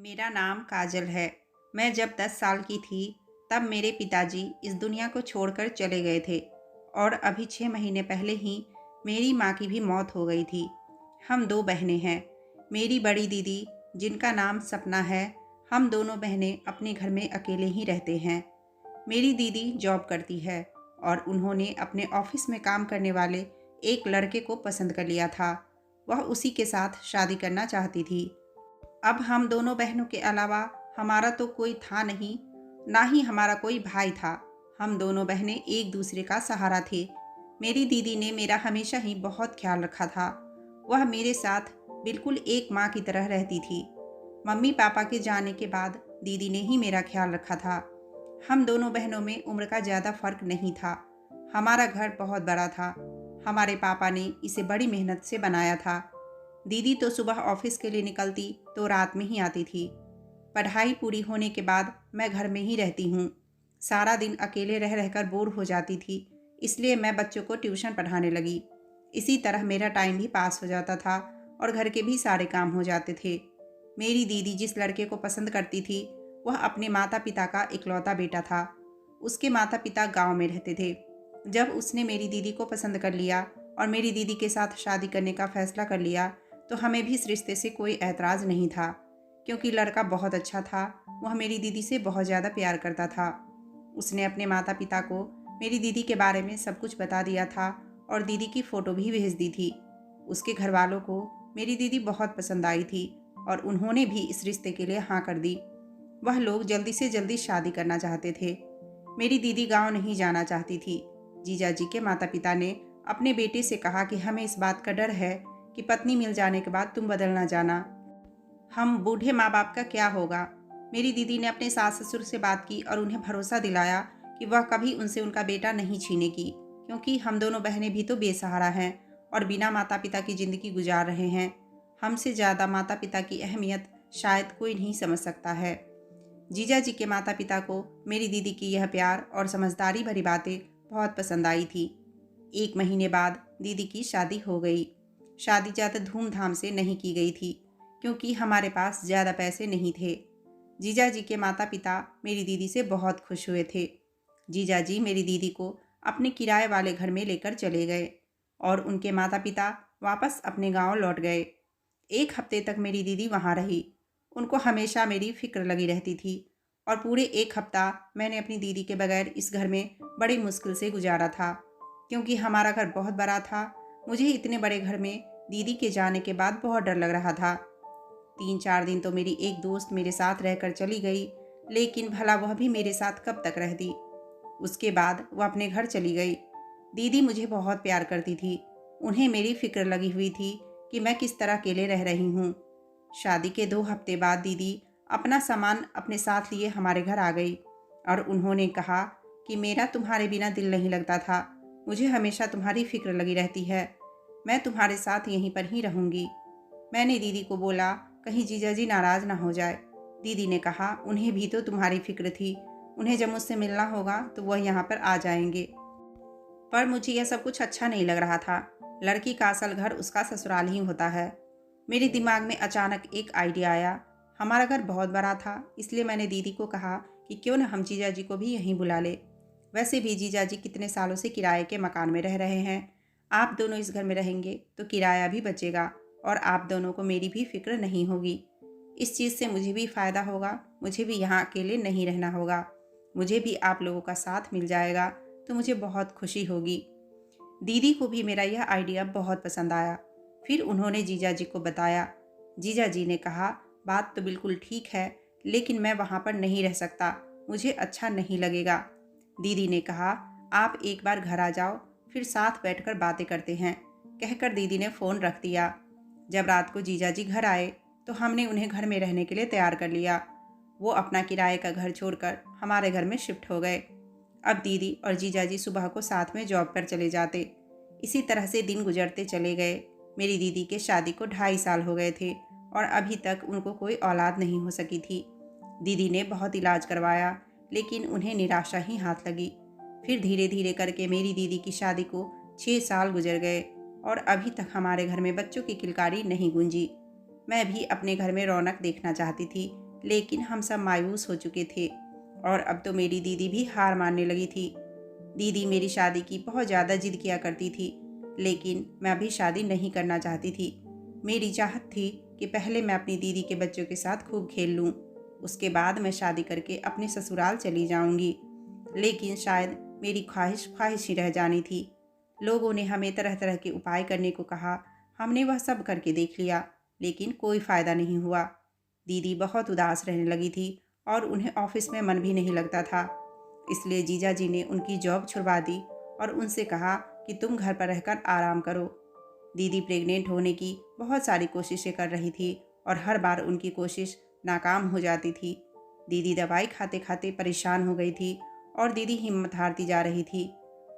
मेरा नाम काजल है। मैं जब 10 साल की थी, तब मेरे पिताजी इस दुनिया को छोड़कर चले गए थे और अभी 6 महीने पहले ही मेरी माँ की भी मौत हो गई थी। हम 2 बहनें हैं। मेरी बड़ी दीदी, जिनका नाम सपना है, हम दोनों बहनें अपने घर में अकेले ही रहते हैं। मेरी दीदी जॉब करती है और उन्होंने अपने ऑफिस में काम करने वाले एक लड़के को पसंद कर लिया था। वह उसी के साथ शादी करना चाहती थी। अब हम दोनों बहनों के अलावा हमारा तो कोई था नहीं, ना ही हमारा कोई भाई था। हम दोनों बहनें एक दूसरे का सहारा थे। मेरी दीदी ने मेरा हमेशा ही बहुत ख्याल रखा था। वह मेरे साथ बिल्कुल एक माँ की तरह रहती थी। मम्मी पापा के जाने के बाद दीदी ने ही मेरा ख्याल रखा था। हम दोनों बहनों में उम्र का ज़्यादा फर्क नहीं था। हमारा घर बहुत बड़ा था। हमारे पापा ने इसे बड़ी मेहनत से बनाया था। दीदी तो सुबह ऑफिस के लिए निकलती तो रात में ही आती थी। पढ़ाई पूरी होने के बाद मैं घर में ही रहती हूँ। सारा दिन अकेले रह रहकर बोर हो जाती थी, इसलिए मैं बच्चों को ट्यूशन पढ़ाने लगी। इसी तरह मेरा टाइम भी पास हो जाता था और घर के भी सारे काम हो जाते थे। मेरी दीदी जिस लड़के को पसंद करती थी, वह अपने माता पिता का इकलौता बेटा था। उसके माता पिता गांव में रहते थे। जब उसने मेरी दीदी को पसंद कर लिया और मेरी दीदी के साथ शादी करने का फैसला कर लिया, तो हमें भी इस रिश्ते से कोई ऐतराज़ नहीं था, क्योंकि लड़का बहुत अच्छा था। वह मेरी दीदी से बहुत ज़्यादा प्यार करता था। उसने अपने माता पिता को मेरी दीदी के बारे में सब कुछ बता दिया था और दीदी की फ़ोटो भी भेज दी थी। उसके घर वालों को मेरी दीदी बहुत पसंद आई थी और उन्होंने भी इस रिश्ते के लिए हाँ कर दी। वह लोग जल्दी से जल्दी शादी करना चाहते थे। मेरी दीदी गांव नहीं जाना चाहती थी। जीजा जी के माता पिता ने अपने बेटे से कहा कि हमें इस बात का डर है कि पत्नी मिल जाने के बाद तुम बदल ना जाना। हम बूढ़े माँ बाप का क्या होगा। मेरी दीदी ने अपने सास ससुर से बात की और उन्हें भरोसा दिलाया कि वह कभी उनसे उनका बेटा नहीं छीनेगी, क्योंकि हम दोनों बहनें भी तो बेसहारा हैं और बिना माता पिता की ज़िंदगी गुजार रहे हैं। हमसे ज़्यादा माता पिता की अहमियत शायद कोई नहीं समझ सकता है। जीजा जी के माता पिता को मेरी दीदी की यह प्यार और समझदारी भरी बातें बहुत पसंद आई थी। 1 महीने बाद दीदी की शादी हो गई। शादी ज़्यादा धूमधाम से नहीं की गई थी, क्योंकि हमारे पास ज़्यादा पैसे नहीं थे। जीजा जी के माता पिता मेरी दीदी से बहुत खुश हुए थे। जीजा जी मेरी दीदी को अपने किराए वाले घर में लेकर चले गए और उनके माता पिता वापस अपने गांव लौट गए। 1 हफ्ते तक मेरी दीदी वहां रही। उनको हमेशा मेरी फिक्र लगी रहती थी और पूरे 1 हफ्ता मैंने अपनी दीदी के बगैर इस घर में बड़ी मुश्किल से गुजारा था, क्योंकि हमारा घर बहुत बड़ा था। मुझे इतने बड़े घर में दीदी के जाने के बाद बहुत डर लग रहा था। 3-4 दिन तो मेरी एक दोस्त मेरे साथ रहकर चली गई, लेकिन भला वह भी मेरे साथ कब तक रहती। उसके बाद वह अपने घर चली गई। दीदी मुझे बहुत प्यार करती थी। उन्हें मेरी फिक्र लगी हुई थी कि मैं किस तरह अकेले रह रही हूँ। शादी के 2 हफ्ते बाद दीदी अपना सामान अपने साथ लिए हमारे घर आ गई और उन्होंने कहा कि मेरा तुम्हारे बिना दिल नहीं लगता था। मुझे हमेशा तुम्हारी फिक्र लगी रहती है। मैं तुम्हारे साथ यहीं पर ही रहूँगी। मैंने दीदी को बोला, कहीं जीजा जी नाराज़ ना हो जाए। दीदी ने कहा, उन्हें भी तो तुम्हारी फिक्र थी। उन्हें जब मुझसे मिलना होगा तो वह यहाँ पर आ जाएंगे। पर मुझे यह सब कुछ अच्छा नहीं लग रहा था। लड़की का असल घर उसका ससुराल ही होता है। मेरे दिमाग में अचानक एक आइडिया आया। हमारा घर बहुत बड़ा था, इसलिए मैंने दीदी को कहा कि क्यों न हम जीजा जी को भी यहीं बुला ले। वैसे भी जीजा जी कितने सालों से किराए के मकान में रह रहे हैं। आप दोनों इस घर में रहेंगे तो किराया भी बचेगा और आप दोनों को मेरी भी फिक्र नहीं होगी। इस चीज़ से मुझे भी फ़ायदा होगा। मुझे भी यहाँ अकेले नहीं रहना होगा। मुझे भी आप लोगों का साथ मिल जाएगा तो मुझे बहुत खुशी होगी। दीदी को भी मेरा यह आइडिया बहुत पसंद आया। फिर उन्होंने जीजा जी को बताया। जीजा जी ने कहा, बात तो बिल्कुल ठीक है, लेकिन मैं वहाँ पर नहीं रह सकता। मुझे अच्छा नहीं लगेगा। दीदी ने कहा, आप एक बार घर आ जाओ, फिर साथ बैठकर बातें करते हैं। कहकर दीदी ने फ़ोन रख दिया। जब रात को जीजा जी घर आए तो हमने उन्हें घर में रहने के लिए तैयार कर लिया। वो अपना किराए का घर छोड़कर हमारे घर में शिफ्ट हो गए। अब दीदी और जीजाजी सुबह को साथ में जॉब पर चले जाते। इसी तरह से दिन गुजरते चले गए। मेरी दीदी के शादी को 2.5 साल हो गए थे और अभी तक उनको कोई औलाद नहीं हो सकी थी। दीदी ने बहुत इलाज करवाया, लेकिन उन्हें निराशा ही हाथ लगी। फिर धीरे धीरे करके मेरी दीदी की शादी को 6 साल गुजर गए और अभी तक हमारे घर में बच्चों की किलकारी नहीं गूंजी। मैं भी अपने घर में रौनक देखना चाहती थी, लेकिन हम सब मायूस हो चुके थे और अब तो मेरी दीदी भी हार मानने लगी थी। दीदी मेरी शादी की बहुत ज़्यादा जिद किया करती थी, लेकिन मैं अभी शादी नहीं करना चाहती थी। मेरी चाहत थी कि पहले मैं अपनी दीदी के बच्चों के साथ खूब खेल लूँ, उसके बाद मैं शादी करके अपने ससुराल चली जाऊँगी। लेकिन शायद मेरी ख्वाहिश ख्वाहिश ही रह जानी थी। लोगों ने हमें तरह तरह के उपाय करने को कहा, हमने वह सब करके देख लिया, लेकिन कोई फ़ायदा नहीं हुआ। दीदी बहुत उदास रहने लगी थी और उन्हें ऑफिस में मन भी नहीं लगता था। इसलिए जीजा जी ने उनकी जॉब छुड़वा दी और उनसे कहा कि तुम घर पर रहकर आराम करो। दीदी प्रेग्नेंट होने की बहुत सारी कोशिशें कर रही थी और हर बार उनकी कोशिश नाकाम हो जाती थी। दीदी दवाई खाते खाते परेशान हो गई थी और दीदी हिम्मत हारती जा रही थी,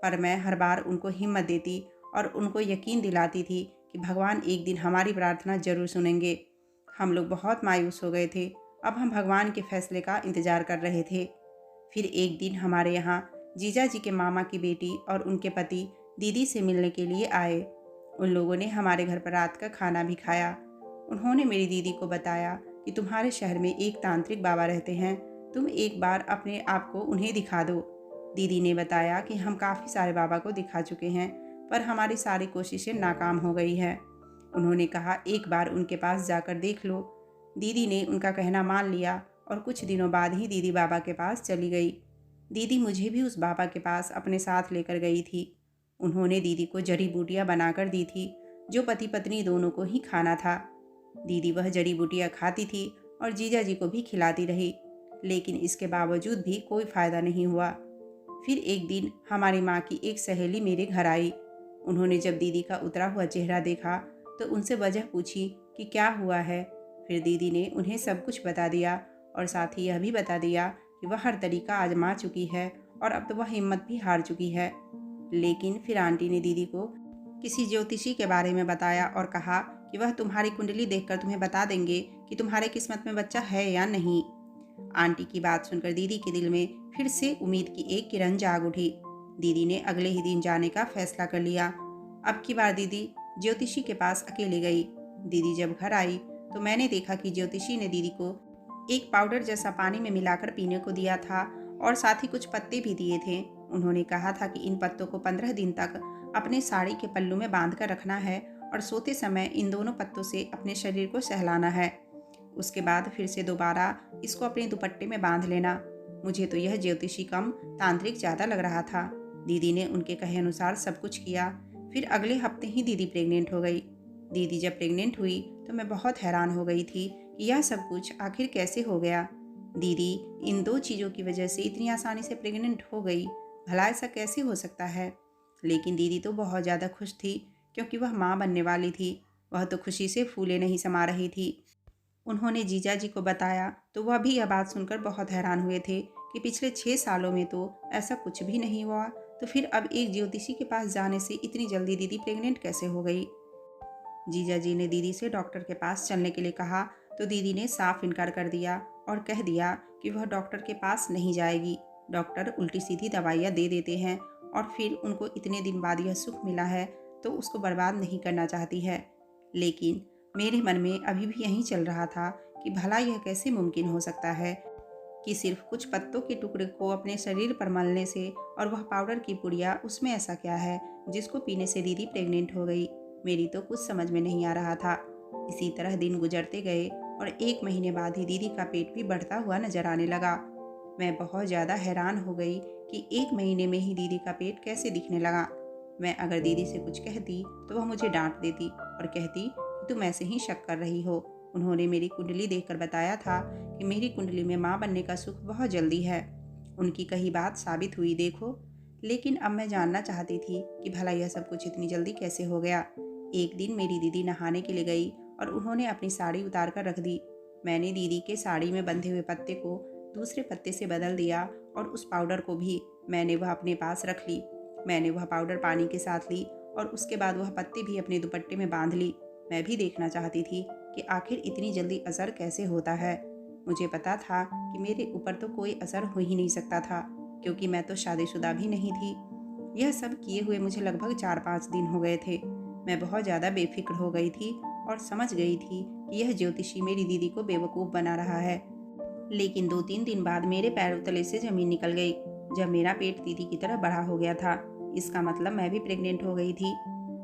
पर मैं हर बार उनको हिम्मत देती और उनको यकीन दिलाती थी कि भगवान एक दिन हमारी प्रार्थना जरूर सुनेंगे। हम लोग बहुत मायूस हो गए थे। अब हम भगवान के फैसले का इंतज़ार कर रहे थे। फिर एक दिन हमारे यहाँ जीजा जी के मामा की बेटी और उनके पति दीदी से मिलने के लिए आए। उन लोगों ने हमारे घर पर रात का खाना भी खाया। उन्होंने मेरी दीदी को बताया कि तुम्हारे शहर में एक तांत्रिक बाबा रहते हैं, तुम एक बार अपने आप को उन्हें दिखा दो। दीदी ने बताया कि हम काफ़ी सारे बाबा को दिखा चुके हैं, पर हमारी सारी कोशिशें नाकाम हो गई हैं। उन्होंने कहा एक बार उनके पास जाकर देख लो। दीदी ने उनका कहना मान लिया और कुछ दिनों बाद ही दीदी बाबा के पास चली गई। दीदी मुझे भी उस बाबा के पास अपने साथ लेकर गई थी। उन्होंने दीदी को जड़ी बूटियाँ बनाकर दी थी, जो पति पत्नी दोनों को ही खाना था। दीदी वह जड़ी बूटियाँ खाती थी और जीजा जी को भी खिलाती रही, लेकिन इसके बावजूद भी कोई फ़ायदा नहीं हुआ। फिर एक दिन हमारी माँ की एक सहेली मेरे घर आई। उन्होंने जब दीदी का उतरा हुआ चेहरा देखा तो उनसे वजह पूछी कि क्या हुआ है। फिर दीदी ने उन्हें सब कुछ बता दिया और साथ ही यह भी बता दिया कि वह हर तरीका आजमा चुकी है और अब तो वह हिम्मत भी हार चुकी है। लेकिन फिर आंटी ने दीदी को किसी ज्योतिषी के बारे में बताया और कहा कि वह तुम्हारी कुंडली देखकर तुम्हें बता देंगे कि तुम्हारे किस्मत में बच्चा है या नहीं। आंटी की बात सुनकर दीदी के दिल में फिर से उम्मीद की एक किरण जाग उठी। दीदी ने अगले ही दिन जाने का फैसला कर लिया। अब की बार दीदी ज्योतिषी के पास अकेले गई। दीदी जब घर आई तो मैंने देखा कि ज्योतिषी ने दीदी को एक पाउडर जैसा पानी में मिलाकर पीने को दिया था और साथ ही कुछ पत्ते भी दिए थे। उन्होंने कहा था कि इन पत्तों को 15 दिन तक अपने साड़ी के पल्लू में बांध कर रखना है और सोते समय इन दोनों पत्तों से अपने शरीर को सहलाना है। उसके बाद फिर से दोबारा इसको अपने दुपट्टे में बांध लेना। मुझे तो यह ज्योतिषी कम तांत्रिक ज़्यादा लग रहा था। दीदी ने उनके कहे अनुसार सब कुछ किया। फिर अगले हफ्ते ही दीदी प्रेग्नेंट हो गई। दीदी जब प्रेग्नेंट हुई तो मैं बहुत हैरान हो गई थी कि यह सब कुछ आखिर कैसे हो गया। दीदी इन दो चीज़ों की वजह से इतनी आसानी से प्रेग्नेंट हो गई, भला ऐसा कैसे हो सकता है। लेकिन दीदी तो बहुत ज़्यादा खुश थी क्योंकि वह माँ बनने वाली थी। वह तो खुशी से फूले नहीं समा रही थी। उन्होंने जीजा जी को बताया तो वह भी यह बात सुनकर बहुत हैरान हुए थे कि पिछले 6 सालों में तो ऐसा कुछ भी नहीं हुआ, तो फिर अब एक ज्योतिषी के पास जाने से इतनी जल्दी दीदी प्रेग्नेंट कैसे हो गई। जीजा जी ने दीदी से डॉक्टर के पास चलने के लिए कहा तो दीदी ने साफ इनकार कर दिया और कह दिया कि वह डॉक्टर के पास नहीं जाएगी। डॉक्टर उल्टी सीधी दवाइयाँ दे देते हैं और फिर उनको इतने दिन बाद यह सुख मिला है तो उसको बर्बाद नहीं करना चाहती है। लेकिन मेरे मन में अभी भी यही चल रहा था कि भला यह कैसे मुमकिन हो सकता है कि सिर्फ कुछ पत्तों के टुकड़े को अपने शरीर पर मलने से और वह पाउडर की पुड़िया, उसमें ऐसा क्या है जिसको पीने से दीदी प्रेग्नेंट हो गई। मेरी तो कुछ समझ में नहीं आ रहा था। इसी तरह दिन गुजरते गए और 1 महीने बाद ही दीदी का पेट भी बढ़ता हुआ नजर आने लगा। मैं बहुत ज़्यादा हैरान हो गई कि 1 महीने में ही दीदी का पेट कैसे दिखने लगा। मैं अगर दीदी से कुछ कहती तो वह मुझे डांट देती और कहती कि तुम ऐसे ही शक कर रही हो। उन्होंने मेरी कुंडली देखकर बताया था कि मेरी कुंडली में माँ बनने का सुख बहुत जल्दी है। उनकी कही बात साबित हुई देखो। लेकिन अब मैं जानना चाहती थी कि भला यह सब कुछ इतनी जल्दी कैसे हो गया। एक दिन मेरी दीदी नहाने के लिए गई और उन्होंने अपनी साड़ी उतार कर रख दी। मैंने दीदी के साड़ी में बंधे हुए पत्ते को दूसरे पत्ते से बदल दिया और उस पाउडर को भी मैंने वह अपने पास रख ली। मैंने वह पाउडर पानी के साथ ली और उसके बाद वह पत्ते भी अपने दुपट्टे में बांध ली। मैं भी देखना चाहती थी कि आखिर इतनी जल्दी असर कैसे होता है। मुझे पता था कि मेरे ऊपर तो कोई असर हो ही नहीं सकता था क्योंकि मैं तो शादीशुदा भी नहीं थी। यह सब किए हुए मुझे लगभग 4-5 दिन हो गए थे। मैं बहुत ज़्यादा बेफिक्र हो गई थी और समझ गई थी कि यह ज्योतिषी मेरी दीदी को बेवकूफ़ बना रहा है। लेकिन 2-3 दिन बाद मेरे पैरों तले से ज़मीन निकल गई जब मेरा पेट दीदी की तरह बड़ा हो गया था। इसका मतलब मैं भी प्रेग्नेंट हो गई थी।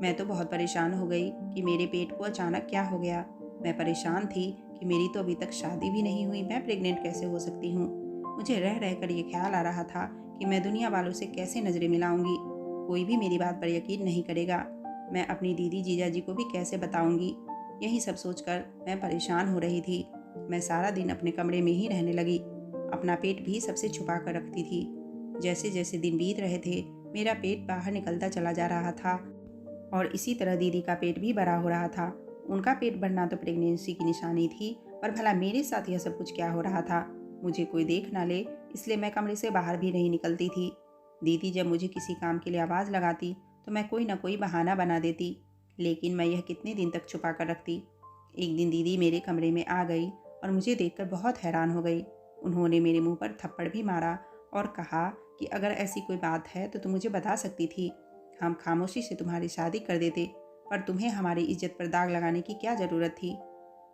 मैं तो बहुत परेशान हो गई कि मेरे पेट को अचानक क्या हो गया। मैं परेशान थी कि मेरी तो अभी तक शादी भी नहीं हुई, मैं प्रेग्नेंट कैसे हो सकती हूँ। मुझे रह रह कर ये ख्याल आ रहा था कि मैं दुनिया वालों से कैसे नज़रें मिलाऊंगी। कोई भी मेरी बात पर यकीन नहीं करेगा। मैं अपनी दीदी जीजा जी को भी कैसे बताऊंगी। यही सब सोचकर मैं परेशान हो रही थी। मैं सारा दिन अपने कमरे में ही रहने लगी। अपना पेट भी सबसे छुपा कर रखती थी। जैसे जैसे दिन बीत रहे थे मेरा पेट बाहर निकलता चला जा रहा था और इसी तरह दीदी का पेट भी बड़ा हो रहा था। उनका पेट बढ़ना तो प्रेगनेंसी की निशानी थी, पर भला मेरे साथ यह सब कुछ क्या हो रहा था। मुझे कोई देख ना ले इसलिए मैं कमरे से बाहर भी नहीं निकलती थी। दीदी जब मुझे किसी काम के लिए आवाज़ लगाती तो मैं कोई ना कोई बहाना बना देती, लेकिन मैं यह कितने दिन तक छुपा कर रखती। एक दिन दीदी मेरे कमरे में आ गई और मुझे देखकर बहुत हैरान हो गई। उन्होंने मेरे मुंह पर थप्पड़ भी मारा और कहा कि अगर ऐसी कोई बात है तो तुम मुझे बता सकती थी। हम खामोशी से तुम्हारी शादी कर देते, पर तुम्हें हमारी इज्जत पर दाग लगाने की क्या ज़रूरत थी।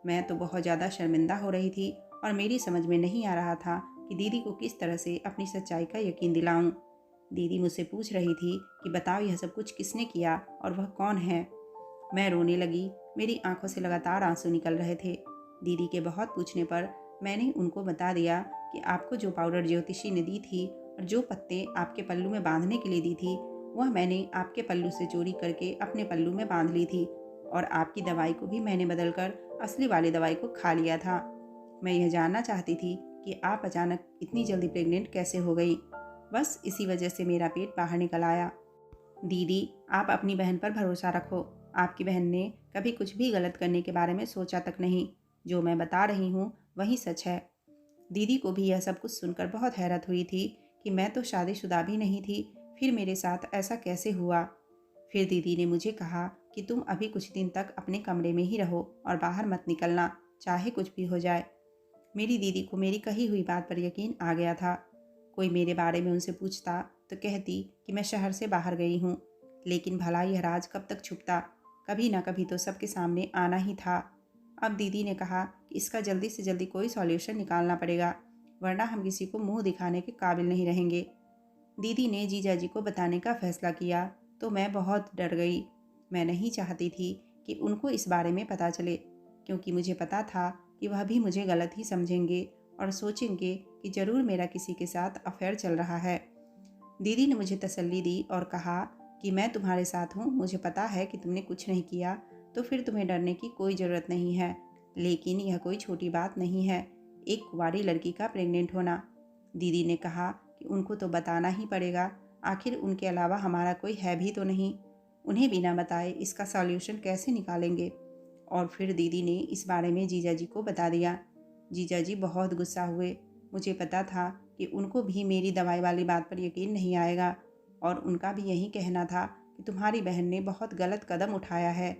मैं तो बहुत ज़्यादा शर्मिंदा हो रही थी और मेरी समझ में नहीं आ रहा था कि दीदी को किस तरह से अपनी सच्चाई का यकीन दिलाऊं। दीदी मुझसे पूछ रही थी कि बताओ यह सब कुछ किसने किया और वह कौन है। मैं रोने लगी। मेरी आंखों से लगातार आंसू निकल रहे थे। दीदी के बहुत पूछने पर मैंने उनको बता दिया कि आपको जो पाउडर ज्योतिषी ने दी थी और जो पत्ते आपके पल्लू में बांधने के लिए दी थी, वह मैंने आपके पल्लू से चोरी करके अपने पल्लू में बांध ली थी और आपकी दवाई को भी मैंने बदलकर असली वाली दवाई को खा लिया था। मैं यह जानना चाहती थी कि आप अचानक इतनी जल्दी प्रेग्नेंट कैसे हो गई। बस इसी वजह से मेरा पेट बाहर निकल आया। दीदी, आप अपनी बहन पर भरोसा रखो। आपकी बहन ने कभी कुछ भी गलत करने के बारे में सोचा तक नहीं। जो मैं बता रही हूँ वही सच है। दीदी को भी यह सब कुछ सुनकर बहुत हैरत हुई थी कि मैं तो शादीशुदा भी नहीं थी, फिर मेरे साथ ऐसा कैसे हुआ। फिर दीदी ने मुझे कहा कि तुम अभी कुछ दिन तक अपने कमरे में ही रहो और बाहर मत निकलना, चाहे कुछ भी हो जाए। मेरी दीदी को मेरी कही हुई बात पर यकीन आ गया था। कोई मेरे बारे में उनसे पूछता तो कहती कि मैं शहर से बाहर गई हूँ, लेकिन भला यह राज कब तक छुपता। कभी ना कभी तो सबके सामने आना ही था। अब दीदी ने कहा कि इसका जल्दी से जल्दी कोई सॉल्यूशन निकालना पड़ेगा, वरना हम किसी को मुंह दिखाने के काबिल नहीं रहेंगे। दीदी ने जीजा जी को बताने का फैसला किया तो मैं बहुत डर गई। मैं नहीं चाहती थी कि उनको इस बारे में पता चले, क्योंकि मुझे पता था कि वह भी मुझे गलत ही समझेंगे और सोचेंगे कि ज़रूर मेरा किसी के साथ अफेयर चल रहा है। दीदी ने मुझे तसल्ली दी और कहा कि मैं तुम्हारे साथ हूँ, मुझे पता है कि तुमने कुछ नहीं किया, तो फिर तुम्हें डरने की कोई ज़रूरत नहीं है। लेकिन यह कोई छोटी बात नहीं है, एक कुंवारी लड़की का प्रेग्नेंट होना। दीदी ने कहा कि उनको तो बताना ही पड़ेगा, आखिर उनके अलावा हमारा कोई है भी तो नहीं। उन्हें बिना बताए इसका सॉल्यूशन कैसे निकालेंगे। और फिर दीदी ने इस बारे में जीजा जी को बता दिया। जीजा जी बहुत गुस्सा हुए। मुझे पता था कि उनको भी मेरी दवाई वाली बात पर यकीन नहीं आएगा और उनका भी यही कहना था कि तुम्हारी बहन ने बहुत गलत कदम उठाया है।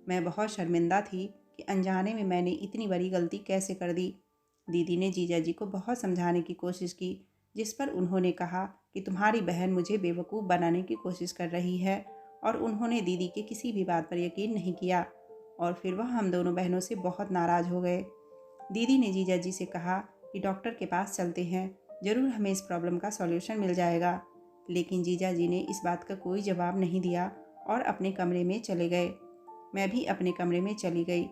मैं बहुत शर्मिंदा थी कि अनजाने में मैंने इतनी बड़ी गलती कैसे कर दी। दीदी ने जीजा जी को बहुत समझाने की कोशिश की, जिस पर उन्होंने कहा कि तुम्हारी बहन मुझे बेवकूफ़ बनाने की कोशिश कर रही है, और उन्होंने दीदी की किसी भी बात पर यकीन नहीं किया और फिर वह हम दोनों बहनों से बहुत नाराज़ हो गए। दीदी ने जीजा जी से कहा कि डॉक्टर के पास चलते हैं, ज़रूर हमें इस प्रॉब्लम का सॉल्यूशन मिल जाएगा। लेकिन जीजा जी ने इस बात का कोई जवाब नहीं दिया और अपने कमरे में चले गए। मैं भी अपने कमरे में चली गई।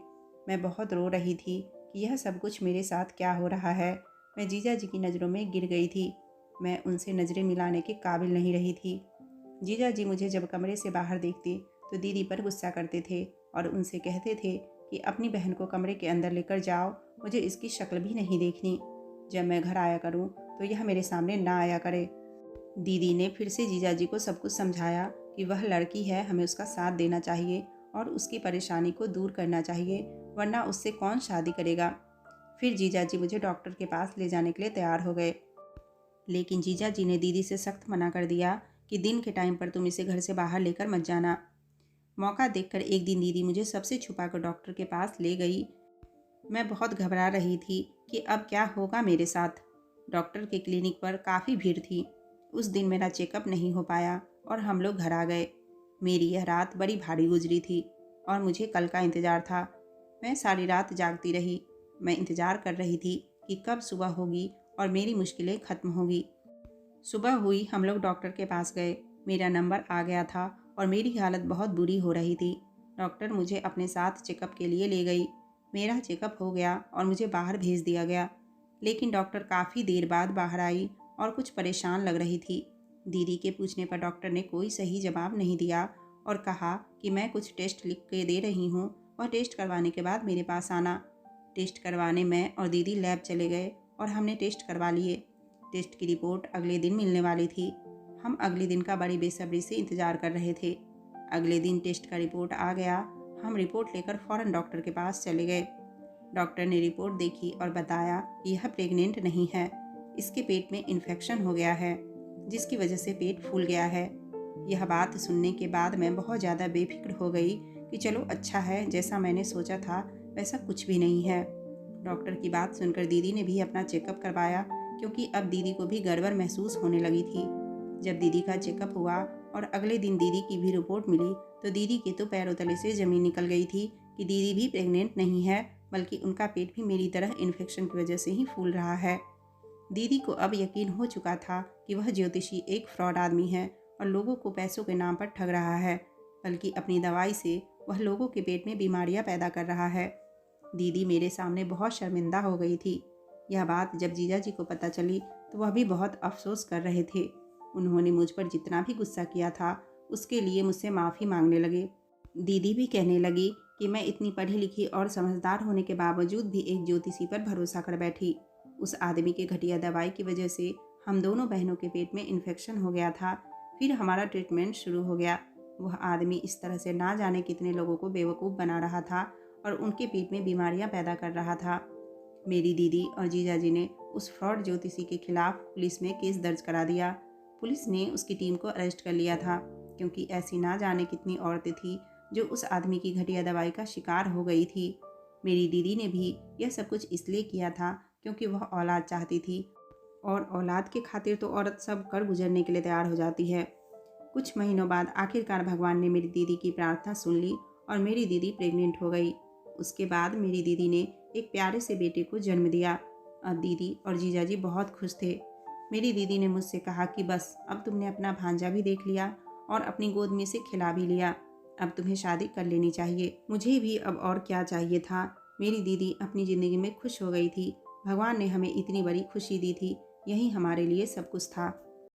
मैं बहुत रो रही थी कि यह सब कुछ मेरे साथ क्या हो रहा है। मैं जीजा जी की नज़रों में गिर गई थी। मैं उनसे नज़रें मिलाने के काबिल नहीं रही थी। जीजा जी मुझे जब कमरे से बाहर देखते तो दीदी पर गुस्सा करते थे और उनसे कहते थे कि अपनी बहन को कमरे के अंदर लेकर जाओ, मुझे इसकी शक्ल भी नहीं देखनी। जब मैं घर आया करूं तो यह मेरे सामने ना आया करे। दीदी ने फिर से जीजा जी को सब कुछ समझाया कि वह लड़की है, हमें उसका साथ देना चाहिए और उसकी परेशानी को दूर करना चाहिए, वरना उससे कौन शादी करेगा। फिर जीजा जी मुझे डॉक्टर के पास ले जाने के लिए तैयार हो गए, लेकिन जीजा जी ने दीदी से सख्त मना कर दिया कि दिन के टाइम पर तुम इसे घर से बाहर लेकर मत जाना। मौका देखकर एक दिन दीदी मुझे सबसे छुपाकर डॉक्टर के पास ले गई। मैं बहुत घबरा रही थी कि अब क्या होगा मेरे साथ। डॉक्टर के क्लिनिक पर काफ़ी भीड़ थी। उस दिन मेरा चेकअप नहीं हो पाया और हम लोग घर आ गए। मेरी यह रात बड़ी भारी गुजरी थी और मुझे कल का इंतज़ार था। मैं सारी रात जागती रही। मैं इंतज़ार कर रही थी कि कब सुबह होगी और मेरी मुश्किलें ख़त्म होगी। सुबह हुई, हम लोग डॉक्टर के पास गए। मेरा नंबर आ गया था और मेरी हालत बहुत बुरी हो रही थी। डॉक्टर मुझे अपने साथ चेकअप के लिए ले गई। मेरा चेकअप हो गया और मुझे बाहर भेज दिया गया। लेकिन डॉक्टर काफ़ी देर बाद बाहर आई और कुछ परेशान लग रही थी। दीदी के पूछने पर डॉक्टर ने कोई सही जवाब नहीं दिया और कहा कि मैं कुछ टेस्ट लिख के दे रही हूँ और टेस्ट करवाने के बाद मेरे पास आना। टेस्ट करवाने मैं और दीदी लैब चले गए और हमने टेस्ट करवा लिए। टेस्ट की रिपोर्ट अगले दिन मिलने वाली थी। हम अगले दिन का बड़ी बेसब्री से इंतज़ार कर रहे थे। अगले दिन टेस्ट का रिपोर्ट आ गया। हम रिपोर्ट लेकर फ़ौरन डॉक्टर के पास चले गए। डॉक्टर ने रिपोर्ट देखी और बताया कि यह प्रेग्नेंट नहीं है, इसके पेट में इन्फेक्शन हो गया है जिसकी वजह से पेट फूल गया है। यह बात सुनने के बाद मैं बहुत ज़्यादा बेफिक्र हो गई कि चलो अच्छा है, जैसा मैंने सोचा था वैसा कुछ भी नहीं है। डॉक्टर की बात सुनकर दीदी ने भी अपना चेकअप करवाया, क्योंकि अब दीदी को भी गड़बड़ महसूस होने लगी थी। जब दीदी का चेकअप हुआ और अगले दिन दीदी की भी रिपोर्ट मिली तो दीदी के तो पैरों तले से ज़मीन निकल गई थी कि दीदी भी प्रेग्नेंट नहीं है, बल्कि उनका पेट भी मेरी तरह इन्फेक्शन की वजह से ही फूल रहा है। दीदी को अब यकीन हो चुका था कि वह ज्योतिषी एक फ्रॉड आदमी है और लोगों को पैसों के नाम पर ठग रहा है, बल्कि अपनी दवाई से वह लोगों के पेट में बीमारियां पैदा कर रहा है। दीदी मेरे सामने बहुत शर्मिंदा हो गई थी। यह बात जब जीजा जी को पता चली तो वह भी बहुत अफसोस कर रहे थे। उन्होंने मुझ पर जितना भी गुस्सा किया था उसके लिए मुझसे माफ़ी मांगने लगे। दीदी भी कहने लगी कि मैं इतनी पढ़ी लिखी और समझदार होने के बावजूद भी एक ज्योतिषी पर भरोसा कर बैठी। उस आदमी के घटिया दवाई की वजह से हम दोनों बहनों के पेट में इन्फेक्शन हो गया था। फिर हमारा ट्रीटमेंट शुरू हो गया। वह आदमी इस तरह से ना जाने कितने लोगों को बेवकूफ़ बना रहा था और उनके पेट में बीमारियां पैदा कर रहा था। मेरी दीदी और जीजा जी ने उस फ्रॉड ज्योतिषी के खिलाफ पुलिस में केस दर्ज करा दिया। पुलिस ने उसकी टीम को अरेस्ट कर लिया था, क्योंकि ऐसी ना जाने कितनी औरतें थी जो उस आदमी की घटिया दवाई का शिकार हो गई थी। मेरी दीदी ने भी यह सब कुछ इसलिए किया था क्योंकि वह औलाद चाहती थी, और औलाद के खातिर तो औरत सब कर गुजरने के लिए तैयार हो जाती है। कुछ महीनों बाद आखिरकार भगवान ने मेरी दीदी की प्रार्थना सुन ली और मेरी दीदी प्रेग्नेंट हो गई। उसके बाद मेरी दीदी ने एक प्यारे से बेटे को जन्म दिया। अब दीदी और जीजाजी बहुत खुश थे। मेरी दीदी ने मुझसे कहा कि बस अब तुमने अपना भांजा भी देख लिया और अपनी गोद में से खिला भी लिया, अब तुम्हें शादी कर लेनी चाहिए। मुझे भी अब और क्या चाहिए था। मेरी दीदी अपनी ज़िंदगी में खुश हो गई थी। भगवान ने हमें इतनी बड़ी खुशी दी थी, यही हमारे लिए सब कुछ था।